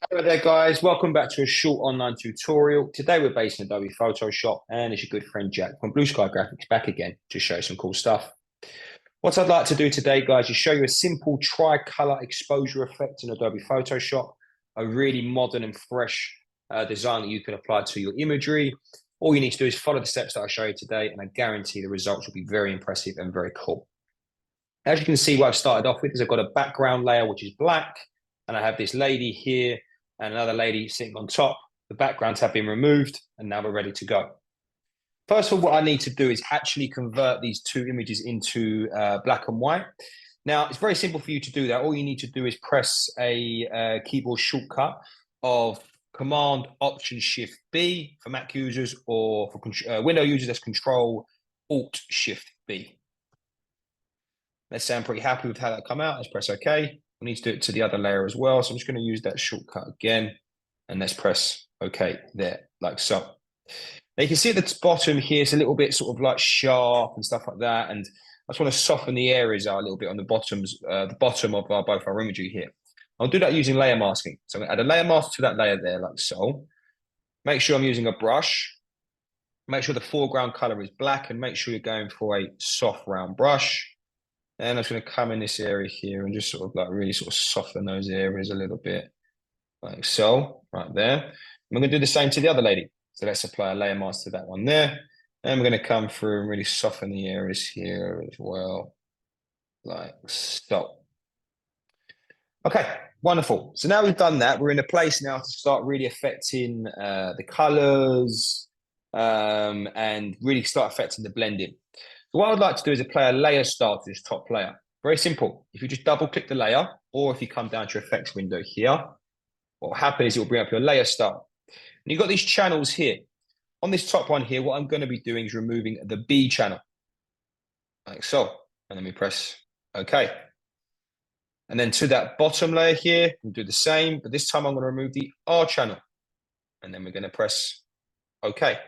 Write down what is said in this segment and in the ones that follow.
Hello there guys, welcome back to a short online tutorial. Today we're based in Adobe Photoshop and it's your good friend Jack from Blue Sky Graphics back again to show you some cool stuff. What I'd like to do today guys is show you a simple tri-color exposure effect in Adobe Photoshop, a really modern and fresh design that you can apply to your imagery. All you need to do is follow the steps that I show you today and I guarantee the results will be very impressive and very cool. As you can see, what I've started off with is I've got a background layer which is black and I have this lady here and another lady sitting on top. The backgrounds have been removed and now we're ready to go. First of all, what I need to do is actually convert these two images into black and white. Now, it's very simple for you to do that. All you need to do is press a keyboard shortcut of Command Option Shift B for Mac users, or for Windows users, that's Control Alt Shift B. Let's say I'm pretty happy with how that come out. Let's press OK. We need to do it to the other layer as well. So I'm just going to use that shortcut again. And let's press OK there, like so. Now you can see at the bottom here, it's a little bit sort of like sharp and stuff like that. And I just want to soften the areas out a little bit on the bottom of both our imagery here. I'll do that using layer masking. So I'm going to add a layer mask to that layer there, like so. Make sure I'm using a brush. Make sure the foreground color is black and make sure you're going for a soft round brush. And I'm just going to come in this area here and just sort of like really sort of soften those areas a little bit, like so, right there. And we're going to do the same to the other lady. So let's apply a layer mask to that one there. And we're going to come through and really soften the areas here as well, like so. Okay, wonderful. So now we've done that, we're in a place now to start really affecting the colors and really start affecting the blending. So what I'd like to do is apply a layer style to this top layer. Very simple. If you just double click the layer, or if you come down to your effects window here, what will happen is it will bring up your layer style. And you've got these channels here. On this top one here, what I'm going to be doing is removing the B channel, like so. And then we press OK. And then to that bottom layer here, we'll do the same, but this time I'm going to remove the R channel. And then we're going to press OK.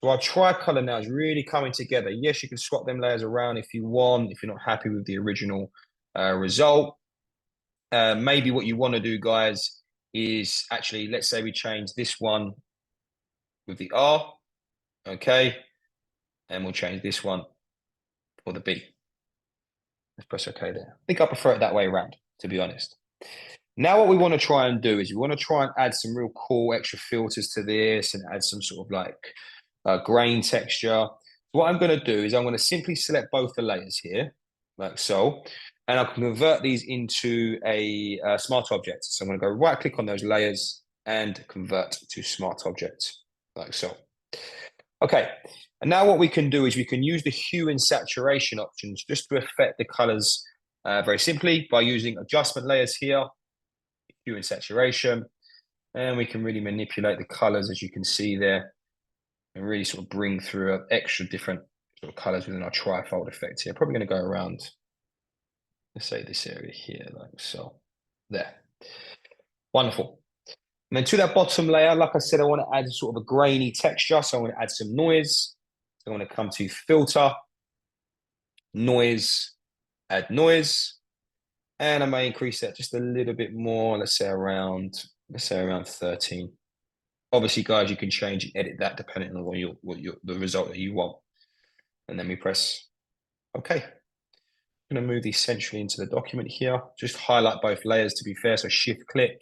So our tricolor now is really coming together. Yes, you can swap them layers around if you want, if you're not happy with the original result. Maybe what you want to do, guys, is actually, let's say we change this one with the R, okay, and we'll change this one for the B. Let's press OK there. I think I prefer it that way around, to be honest. Now what we want to try and do is we want to try and add some real cool extra filters to this and add some sort of like grain texture. What I'm going to do is I'm going to simply select both the layers here, like so, and I can convert these into a smart object. So I'm going to go right click on those layers and convert to smart objects, like so. Okay, and now what we can do is we can use the hue and saturation options just to affect the colors very simply by using adjustment layers here, hue and saturation, and we can really manipulate the colors as you can see there and really sort of bring through extra different sort of colors within our trifold effect here. Probably going to go around, let's say this area here, like so. There. Wonderful. And then to that bottom layer, like I said, I want to add sort of a grainy texture. So I want to add some noise. So I want to come to filter, noise, add noise. And I may increase that just a little bit more, let's say around 13. Obviously, guys, you can change and edit that depending on the result that you want. And then we press OK. I'm going to move these centrally into the document here. Just highlight both layers to be fair. So shift click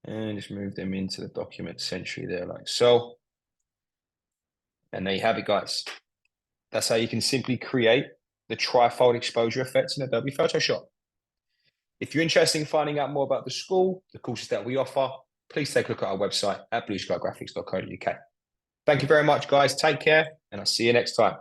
and just move them into the document centrally there like so. And there you have it, guys. That's how you can simply create the trifold exposure effects in Adobe Photoshop. If you're interested in finding out more about the school, the courses that we offer, please take a look at our website at blueskygraphics.co.uk. Thank you very much, guys. Take care, and I'll see you next time.